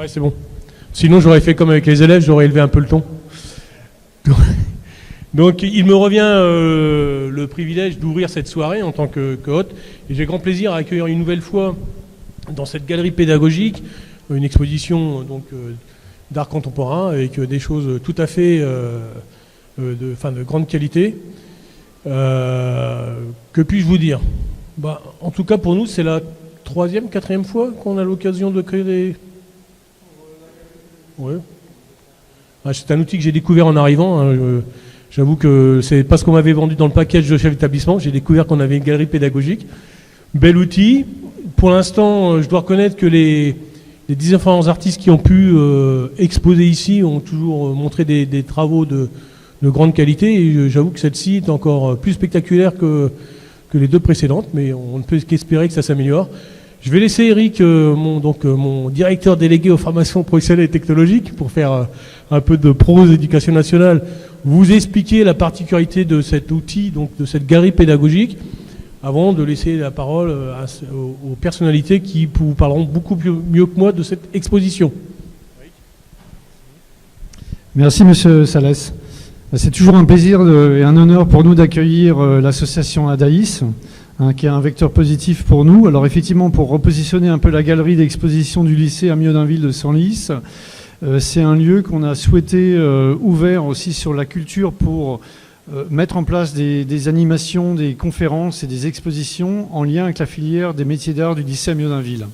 Ouais, c'est bon. Sinon, j'aurais fait comme avec les élèves, j'aurais élevé un peu le ton. Donc, il me revient le privilège d'ouvrir cette soirée en tant que hôte. Et j'ai grand plaisir à accueillir une nouvelle fois dans cette galerie pédagogique une exposition d'art contemporain avec des choses tout à fait de grande qualité. Que puis-je vous dire? En tout cas, pour nous, c'est la 3e, 4e fois qu'on a l'occasion de créer des... Ouais. C'est un outil que j'ai découvert en arrivant. J'avoue que c'est pas ce qu'on m'avait vendu dans le package de chef d'établissement. J'ai découvert qu'on avait une galerie pédagogique. Bel outil. Pour l'instant, je dois reconnaître que les différents artistes qui ont pu exposer ici ont toujours montré des travaux de grande qualité. Et j'avoue que celle-ci est encore plus spectaculaire que les 2 précédentes, mais on ne peut qu'espérer que ça s'améliore. Je vais laisser Eric, mon directeur délégué aux formations professionnelles et technologiques, pour faire un peu de prose éducation nationale, vous expliquer la particularité de cet outil, donc de cette galerie pédagogique, avant de laisser la parole aux personnalités qui vous parleront beaucoup mieux que moi de cette exposition. Merci Monsieur Salès. C'est toujours un plaisir et un honneur pour nous d'accueillir l'association Adaïs, qui est un vecteur positif pour nous. Alors effectivement, pour repositionner un peu la galerie d'exposition du lycée Amiot-Dainville de Senlis, c'est un lieu qu'on a souhaité ouvert aussi sur la culture pour mettre en place des animations, des conférences et des expositions en lien avec la filière des métiers d'art du lycée Amiot-Dainville.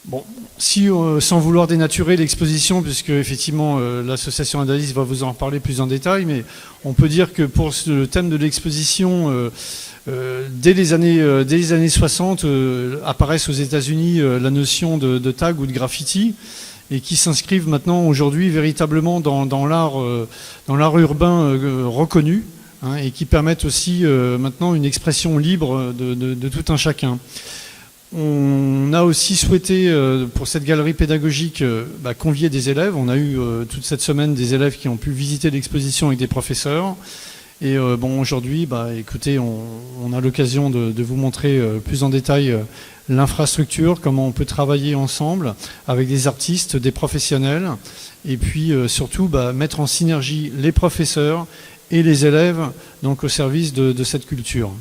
Bon, si sans vouloir dénaturer l'exposition, puisque effectivement l'association Adaïs va vous en parler plus en détail, mais on peut dire que pour le thème de l'exposition, dès les années 60, apparaissent aux États-Unis la notion de tag ou de graffiti, et qui s'inscrivent maintenant aujourd'hui véritablement dans l'art urbain reconnu, et qui permettent aussi maintenant une expression libre de tout un chacun. On a aussi souhaité, pour cette galerie pédagogique, convier des élèves. On a eu toute cette semaine des élèves qui ont pu visiter l'exposition avec des professeurs. Et aujourd'hui, écoutez, on a l'occasion de vous montrer plus en détail l'infrastructure, comment on peut travailler ensemble avec des artistes, des professionnels, et puis surtout mettre en synergie les professeurs et les élèves donc au service de cette culture.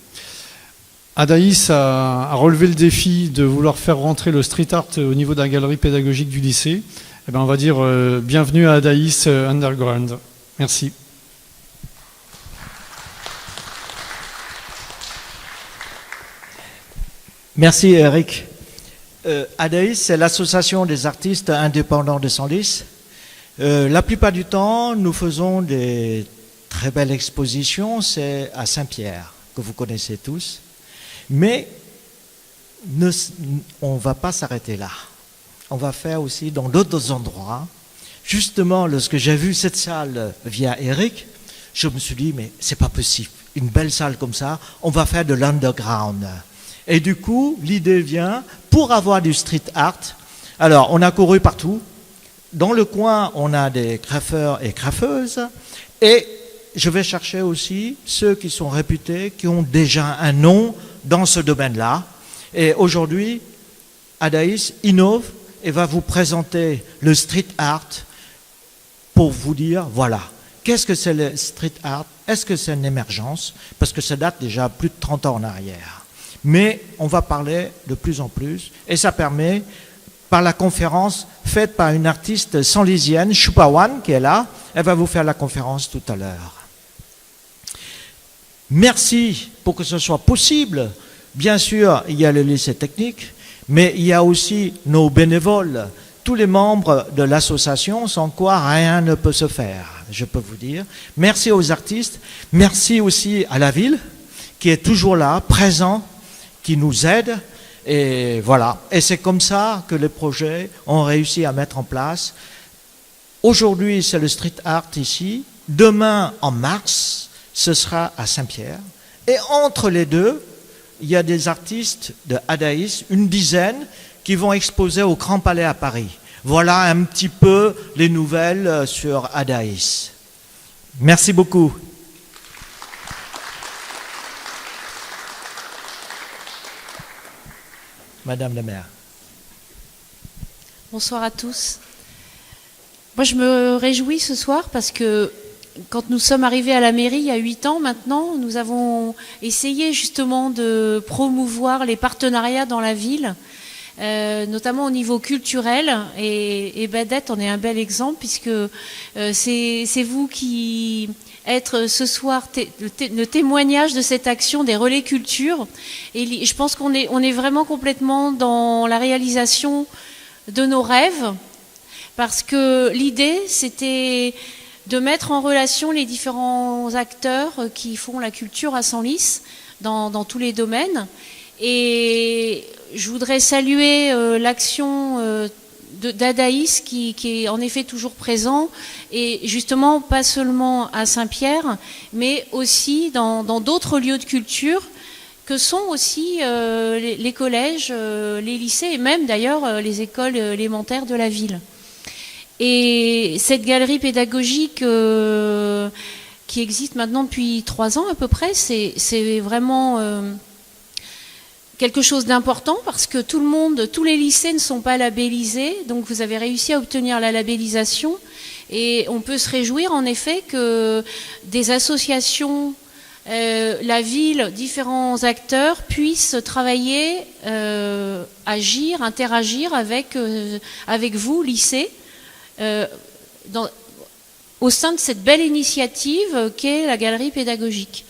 Adaïs a relevé le défi de vouloir faire rentrer le street art au niveau de la galerie pédagogique du lycée. On va dire bienvenue à Adaïs Underground. Merci. Merci Eric. Adaïs, c'est l'association des artistes indépendants de Senlis. La plupart du temps, nous faisons des très belles expositions. C'est à Saint-Pierre, que vous connaissez tous. Mais on ne va pas s'arrêter là. On va faire aussi dans d'autres endroits. Justement, lorsque j'ai vu cette salle via Eric, je me suis dit, mais c'est pas possible. Une belle salle comme ça, on va faire de l'underground. Et du coup, l'idée vient, pour avoir du street art, alors on a couru partout. Dans le coin, on a des graffeurs et graffeuses. Et je vais chercher aussi ceux qui sont réputés, qui ont déjà un nom dans ce domaine-là. Et aujourd'hui, Adaïs innove et va vous présenter le street art pour vous dire, voilà, qu'est-ce que c'est le street art? Est-ce que c'est une émergence? Parce que ça date déjà plus de 30 ans en arrière. Mais on va parler de plus en plus, et ça permet, par la conférence faite par une artiste senlisienne, Chupawan, qui est là, elle va vous faire la conférence tout à l'heure. Merci pour que ce soit possible. Bien sûr, il y a le lycée technique, mais il y a aussi nos bénévoles, tous les membres de l'association, sans quoi rien ne peut se faire, je peux vous dire. Merci aux artistes, merci aussi à la ville, qui est toujours là, présent, qui nous aide, et voilà. Et c'est comme ça que les projets ont réussi à mettre en place. Aujourd'hui, c'est le street art ici. Demain, en mars, ce sera à Saint-Pierre. Et entre les deux, il y a des artistes de Adaïs, une dizaine, qui vont exposer au Grand Palais à Paris. Voilà un petit peu les nouvelles sur Adaïs. Merci beaucoup. Madame la maire. Bonsoir à tous. Moi, je me réjouis ce soir parce que quand nous sommes arrivés à la mairie il y a 8 ans maintenant, nous avons essayé justement de promouvoir les partenariats dans la ville, notamment au niveau culturel. Et Badette en est un bel exemple puisque c'est vous qui êtes ce soir le témoignage de cette action des relais culture. Et je pense qu'on est vraiment complètement dans la réalisation de nos rêves parce que l'idée c'était de mettre en relation les différents acteurs qui font la culture à Senlis dans tous les domaines. Et je voudrais saluer l'action d'Adaïs qui est en effet toujours présent, et justement pas seulement à Saint-Pierre, mais aussi dans d'autres lieux de culture, que sont aussi les collèges, les lycées, et même d'ailleurs les écoles élémentaires de la ville. Et cette galerie pédagogique qui existe maintenant depuis 3 ans à peu près, c'est vraiment quelque chose d'important parce que tous les lycées ne sont pas labellisés, donc vous avez réussi à obtenir la labellisation et on peut se réjouir en effet que des associations, la ville, différents acteurs puissent travailler, agir, interagir avec vous, lycée. Au sein de cette belle initiative qu'est la galerie pédagogique.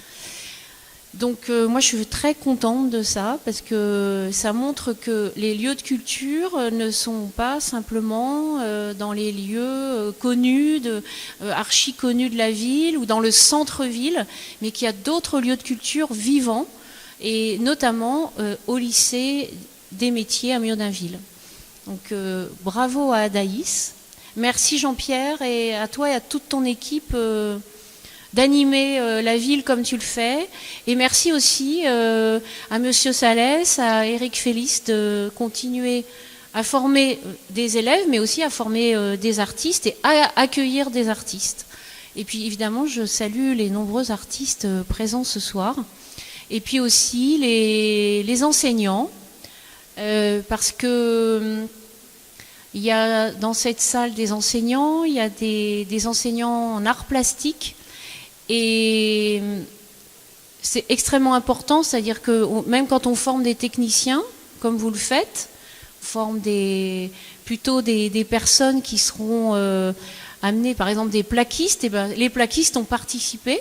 Donc moi je suis très contente de ça parce que ça montre que les lieux de culture ne sont pas simplement dans les lieux connus, archi connus de la ville ou dans le centre-ville, mais qu'il y a d'autres lieux de culture vivants et notamment au lycée des métiers à Mioninville. Donc bravo à Adaïs. Merci Jean-Pierre et à toi et à toute ton équipe d'animer la ville comme tu le fais. Et merci aussi à Monsieur Salès, à Eric Félix de continuer à former des élèves, mais aussi à former des artistes et à accueillir des artistes. Et puis évidemment, je salue les nombreux artistes présents ce soir. Et puis aussi les enseignants, parce que il y a dans cette salle des enseignants, il y a des enseignants en arts plastiques et c'est extrêmement important, c'est-à-dire que même quand on forme des techniciens, comme vous le faites, on forme plutôt des personnes qui seront amenées, par exemple des plaquistes, et ben, les plaquistes ont participé.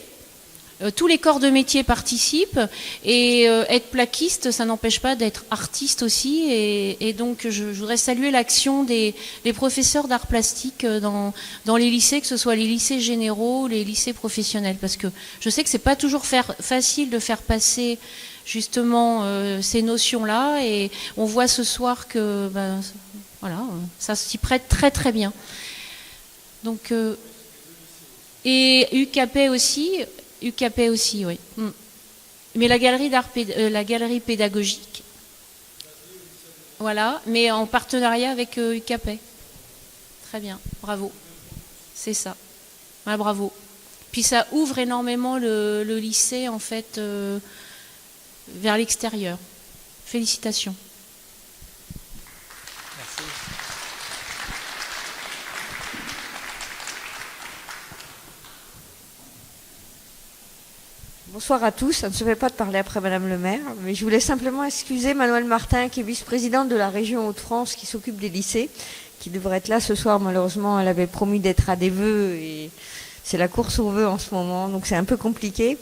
Tous les corps de métier participent et être plaquiste, ça n'empêche pas d'être artiste aussi. Et donc, je voudrais saluer l'action des professeurs d'art plastique dans les lycées, que ce soit les lycées généraux ou les lycées professionnels. Parce que je sais que c'est pas toujours facile de faire passer justement ces notions-là. Et on voit ce soir que voilà, ça s'y prête très très bien. Donc, et UKP aussi, oui. Mais la galerie pédagogique, voilà, mais en partenariat avec UKP. Très bien, bravo. C'est ça. Ah, bravo. Puis ça ouvre énormément le lycée, en fait, vers l'extérieur. Félicitations. Merci. Bonsoir à tous, ça ne se fait pas de parler après Madame le maire, mais je voulais simplement excuser Manuel Martin, qui est vice-présidente de la région Hauts-de-France, qui s'occupe des lycées, qui devrait être là ce soir. Malheureusement, elle avait promis d'être à des vœux et c'est la course aux vœux en ce moment, donc c'est un peu compliqué,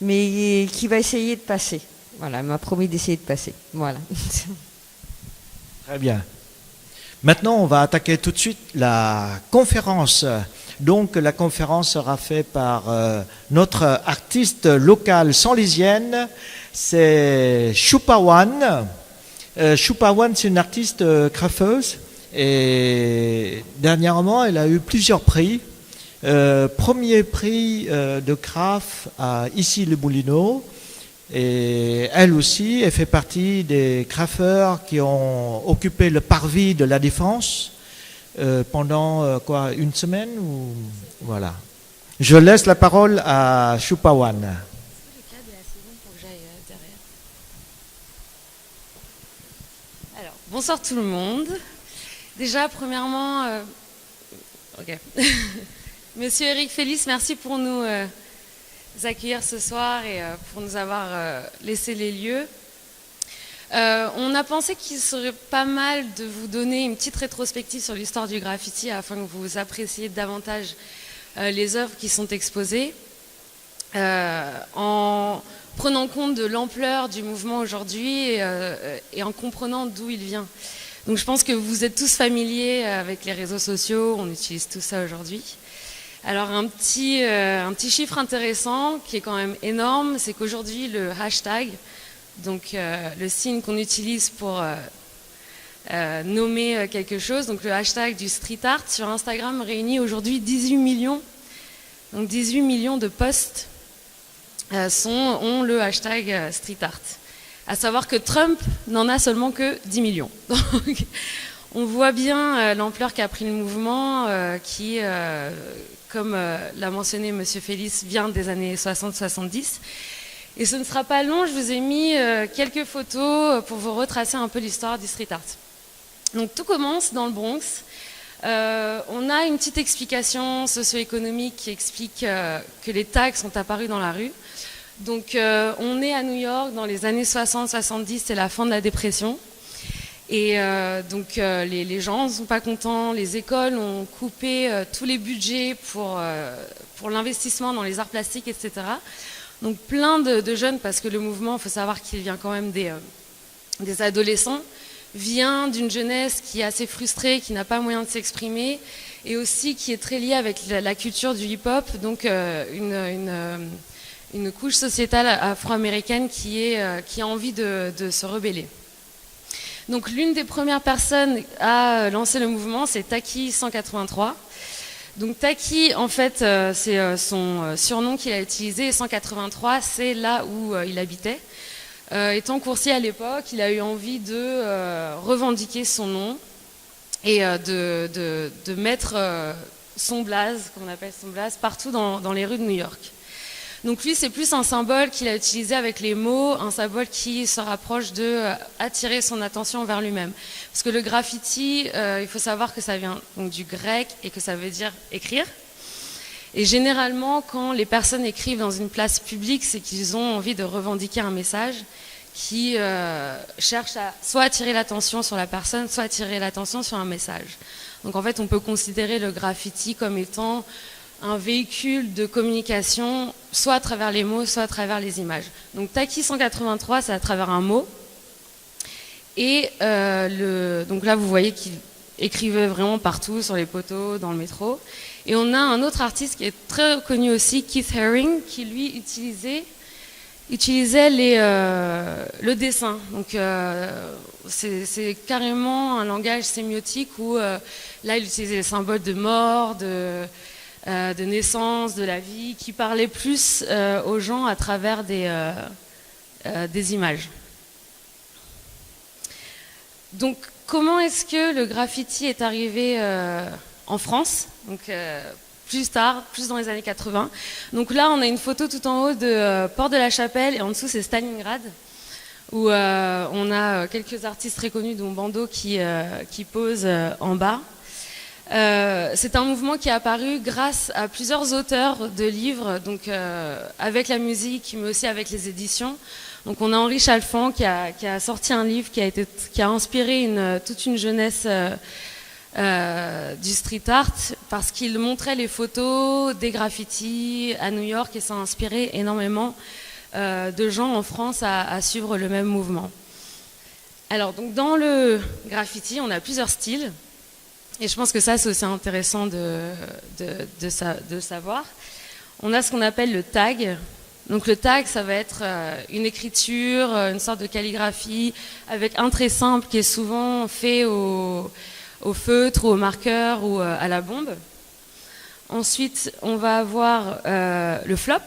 mais qui va essayer de passer. Voilà, elle m'a promis d'essayer de passer. Voilà. Très bien. Maintenant, on va attaquer tout de suite la conférence. Donc, la conférence sera faite par notre artiste locale senlisienne, c'est Choupawan. Choupawan, c'est une artiste graffeuse et dernièrement, elle a eu plusieurs prix. Premier prix de graphe à Issy-les-Moulineaux. Et elle aussi, elle fait partie des graffeurs qui ont occupé le parvis de la Défense pendant une semaine ou voilà. Je laisse la parole à Choupawan. Alors, bonsoir tout le monde. Déjà, premièrement, ok. Monsieur Eric Félix, merci pour nous accueillir ce soir et pour nous avoir laissé les lieux. On a pensé qu'il serait pas mal de vous donner une petite rétrospective sur l'histoire du graffiti afin que vous appréciez davantage les œuvres qui sont exposées en prenant compte de l'ampleur du mouvement aujourd'hui et en comprenant d'où il vient. Donc je pense que vous êtes tous familiers avec les réseaux sociaux, on utilise tout ça aujourd'hui. Alors un petit chiffre intéressant qui est quand même énorme, c'est qu'aujourd'hui le hashtag, donc le signe qu'on utilise pour nommer quelque chose, donc le hashtag du street art sur Instagram réunit aujourd'hui 18 millions. Donc 18 millions de posts ont le hashtag street art. À savoir que Trump n'en a seulement que 10 millions. Donc, on voit bien l'ampleur qu'a pris le mouvement qui, comme l'a mentionné M. Félix, vient des années 60-70. Et ce ne sera pas long, je vous ai mis quelques photos pour vous retracer un peu l'histoire du street art. Donc tout commence dans le Bronx. On a une petite explication socio-économique qui explique que les tags sont apparus dans la rue. Donc on est à New York dans les années 60-70, c'est la fin de la dépression. Et donc les gens ne sont pas contents, les écoles ont coupé tous les budgets pour l'investissement dans les arts plastiques, etc. Donc plein de jeunes, parce que le mouvement, il faut savoir qu'il vient quand même des adolescents, vient d'une jeunesse qui est assez frustrée, qui n'a pas moyen de s'exprimer, et aussi qui est très liée avec la culture du hip-hop, donc une couche sociétale afro-américaine qui a envie de se rebeller. Donc l'une des premières personnes à lancer le mouvement, c'est Taki 183. Donc Taki, en fait, c'est son surnom qu'il a utilisé, et 183, c'est là où il habitait. Étant coursier à l'époque, il a eu envie de revendiquer son nom et de mettre son blaze, comme on appelle son blaze, partout dans les rues de New York. Donc lui, c'est plus un symbole qu'il a utilisé avec les mots, un symbole qui se rapproche de attirer son attention vers lui-même. Parce que le graffiti, il faut savoir que ça vient donc du grec et que ça veut dire écrire. Et généralement, quand les personnes écrivent dans une place publique, c'est qu'ils ont envie de revendiquer un message qui cherche à soit attirer l'attention sur la personne, soit attirer l'attention sur un message. Donc en fait, on peut considérer le graffiti comme étant un véhicule de communication, soit à travers les mots, soit à travers les images. Donc Taki 183, c'est à travers un mot. Et donc là, vous voyez qu'il écrivait vraiment partout, sur les poteaux, dans le métro. Et on a un autre artiste qui est très connu aussi, Keith Haring, qui lui utilisait le dessin. Donc c'est carrément un langage sémiotique où là, il utilisait les symboles de mort, de naissance, de la vie, qui parlait plus aux gens à travers des images. Donc, comment est-ce que le graffiti est arrivé en France ? Donc, plus tard, plus dans les années 80. Donc là, on a une photo tout en haut de Porte de la Chapelle et en dessous, c'est Stalingrad, où on a quelques artistes très connus, dont Bando, qui posent en bas. C'est un mouvement qui est apparu grâce à plusieurs auteurs de livres, donc avec la musique, mais aussi avec les éditions. Donc on a Henri Chalfant qui a sorti un livre qui a inspiré toute une jeunesse du street art, parce qu'il montrait les photos des graffitis à New York, et ça a inspiré énormément de gens en France à suivre le même mouvement. Alors donc dans le graffiti, on a plusieurs styles. Et je pense que ça, c'est aussi intéressant de savoir. On a ce qu'on appelle le tag. Donc le tag, ça va être une écriture, une sorte de calligraphie, avec un trait simple qui est souvent fait au feutre, ou au marqueur, ou à la bombe. Ensuite, on va avoir le flop.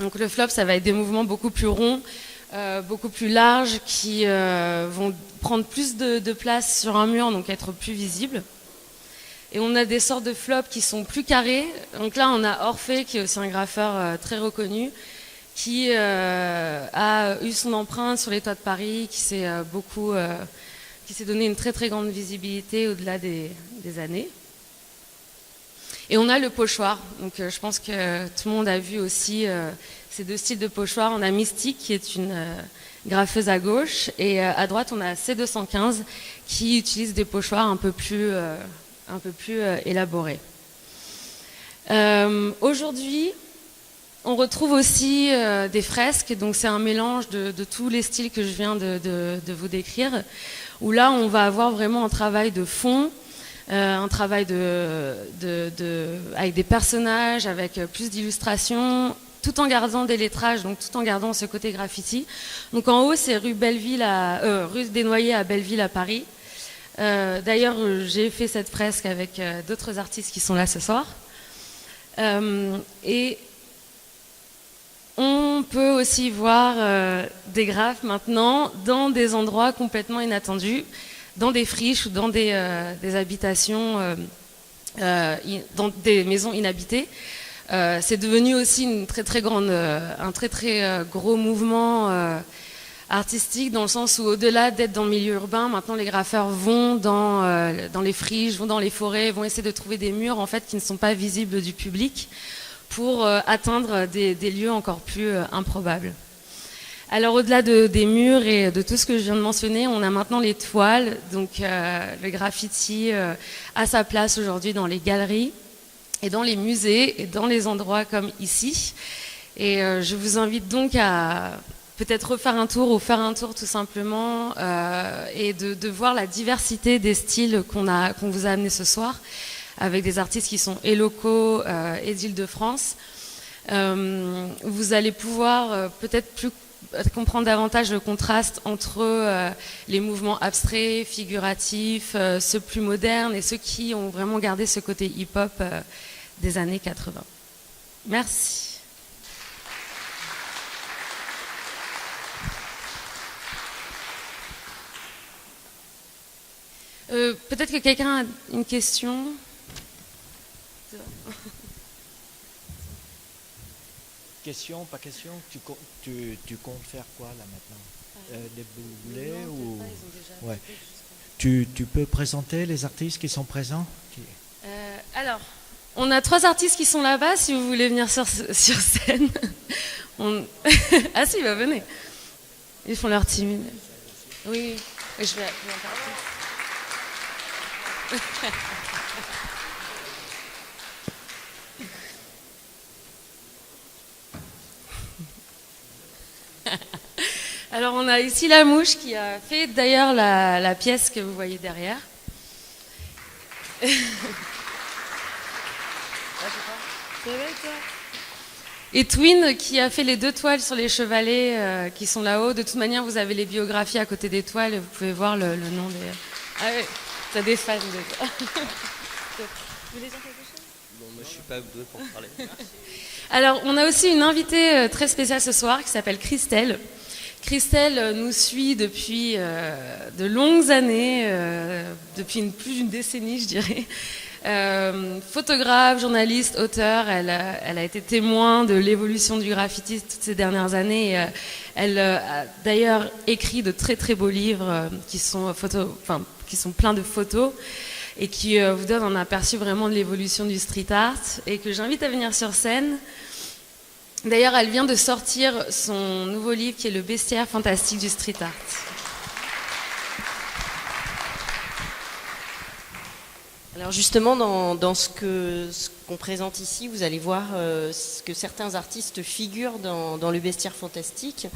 Donc le flop, ça va être des mouvements beaucoup plus ronds, beaucoup plus larges, qui vont prendre plus de place sur un mur, donc être plus visibles. Et on a des sortes de flops qui sont plus carrés. Donc là, on a Orphée, qui est aussi un graffeur très reconnu, qui a eu son empreinte sur les toits de Paris, qui qui s'est donné une très très grande visibilité au-delà des années. Et on a le pochoir. Donc je pense que tout le monde a vu aussi ces deux styles de pochoir. On a Mystique qui est une graffeuse à gauche et à droite on a C215 qui utilise des pochoirs un peu plus élaborés. Aujourd'hui, on retrouve aussi des fresques, donc c'est un mélange de tous les styles que je viens de vous décrire, où là on va avoir vraiment un travail de fond, un travail avec des personnages, avec plus d'illustrations, tout en gardant des lettrages, donc tout en gardant ce côté graffiti. Donc en haut c'est rue des Noyers à Belleville à Paris. D'ailleurs j'ai fait cette fresque avec d'autres artistes qui sont là ce soir. Et on peut aussi voir des graphes maintenant dans des endroits complètement inattendus, dans des friches ou dans des habitations, dans des maisons inhabitées. C'est devenu aussi un très très gros mouvement artistique, dans le sens où au-delà d'être dans le milieu urbain, maintenant les graffeurs vont dans les friches, vont dans les forêts, vont essayer de trouver des murs en fait qui ne sont pas visibles du public pour atteindre des lieux encore plus improbables. Alors au-delà des murs et de tout ce que je viens de mentionner, on a maintenant les toiles. Donc le graffiti a sa place aujourd'hui dans les galeries et dans les musées et dans les endroits comme ici. Et je vous invite donc à peut-être refaire un tour ou faire un tour tout simplement et de voir la diversité des styles qu'on vous a amenés ce soir, avec des artistes qui sont et locaux et d'Île-de-France. Vous allez pouvoir peut-être comprendre davantage le contraste entre les mouvements abstraits, figuratifs, ceux plus modernes et ceux qui ont vraiment gardé ce côté hip-hop des années 80. Merci. Peut-être que quelqu'un a une question. Question, pas question. Tu comptes faire quoi là maintenant? Des boulets ou ouais. Tu peux présenter les artistes qui sont présents? Alors, on a 3 artistes qui sont là-bas. Si vous voulez venir sur scène, ah si, bah venez. Ils font leur timide. Oui, je vais en parler. Alors on a ici la mouche qui a fait d'ailleurs la pièce que vous voyez derrière. Et Twin qui a fait les 2 toiles sur les chevalets qui sont là-haut. De toute manière, vous avez les biographies à côté des toiles et vous pouvez voir le nom des... Ah oui, t'as des fans de toi. Vous voulez dire quelque chose? Non, moi je suis pas doué pour parler. Alors, on a aussi une invitée très spéciale ce soir qui s'appelle Christelle. Christelle nous suit depuis de longues années, depuis plus d'une décennie, je dirais. Photographe, journaliste, auteur, elle a été témoin de l'évolution du graffiti toutes ces dernières années. Et, elle a d'ailleurs écrit de très très beaux livres qui sont pleins de photos et qui vous donnent un aperçu vraiment de l'évolution du street art et que j'invite à venir sur scène. D'ailleurs, elle vient de sortir son nouveau livre qui est Le bestiaire fantastique du street art. Alors justement, dans ce qu'on présente ici, vous allez voir que certains artistes figurent dans Le bestiaire fantastique.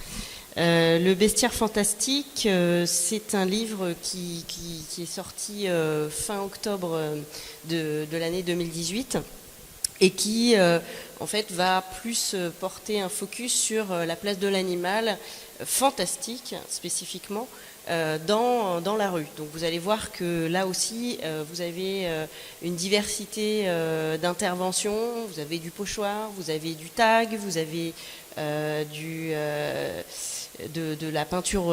Le bestiaire fantastique, c'est un livre qui est sorti fin octobre de l'année 2018 et qui en fait va plus porter un focus sur la place de l'animal fantastique spécifiquement dans la rue. Donc vous allez voir que là aussi vous avez une diversité d'interventions, vous avez du pochoir, vous avez du tag, vous avez de la peinture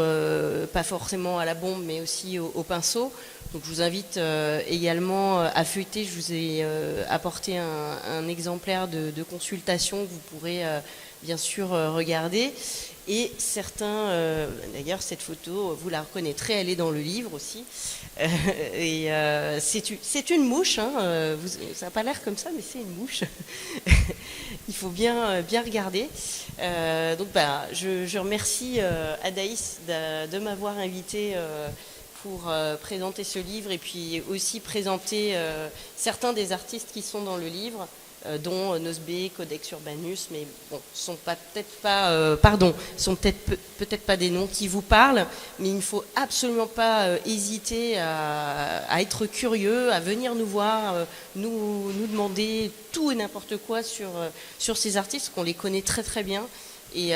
pas forcément à la bombe mais aussi au pinceau. Donc je vous invite également à feuilleter. Je vous ai apporté un exemplaire de consultation que vous pourrez bien sûr regarder. Et certains, d'ailleurs cette photo, vous la reconnaîtrez, elle est dans le livre aussi. C'est une mouche, hein, ça n'a pas l'air comme ça, mais c'est une mouche. Il faut bien regarder. Donc je remercie Adaïs de m'avoir invité pour présenter ce livre et puis aussi présenter certains des artistes qui sont dans le livre, dont Nosbe, Codex Urbanus, mais bon, sont peut-être pas des noms qui vous parlent, mais il ne faut absolument pas hésiter à être curieux, à venir nous voir, nous demander tout et n'importe quoi sur ces artistes, qu'on les connaît très très bien. Et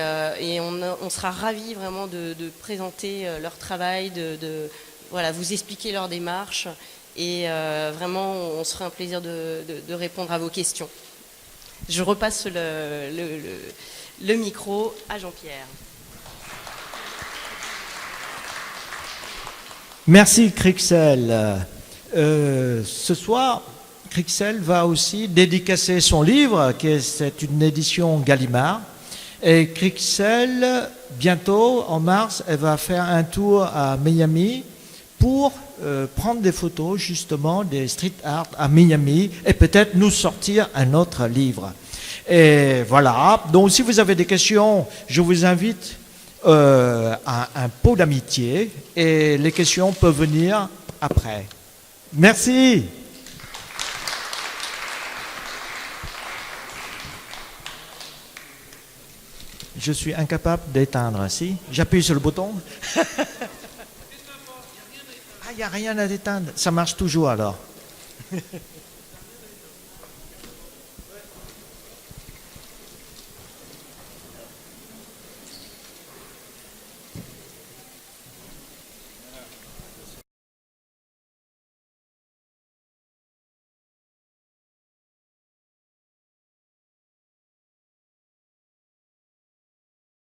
on sera ravis vraiment de présenter leur travail, voilà, vous expliquer leur démarche. Et vraiment, on se fera un plaisir de répondre à vos questions. Je repasse le micro à Jean-Pierre. Merci Crixel. Ce soir, Crixel va aussi dédicacer son livre, c'est une édition Gallimard. Et Crixel, bientôt, en mars, elle va faire un tour à Miami pour prendre des photos justement des street art à Miami et peut-être nous sortir un autre livre. Et voilà, donc si vous avez des questions, je vous invite à un pot d'amitié et les questions peuvent venir après. Merci. Je suis incapable d'éteindre, si j'appuie sur le bouton. Il n'y a rien à éteindre. Ça marche toujours alors.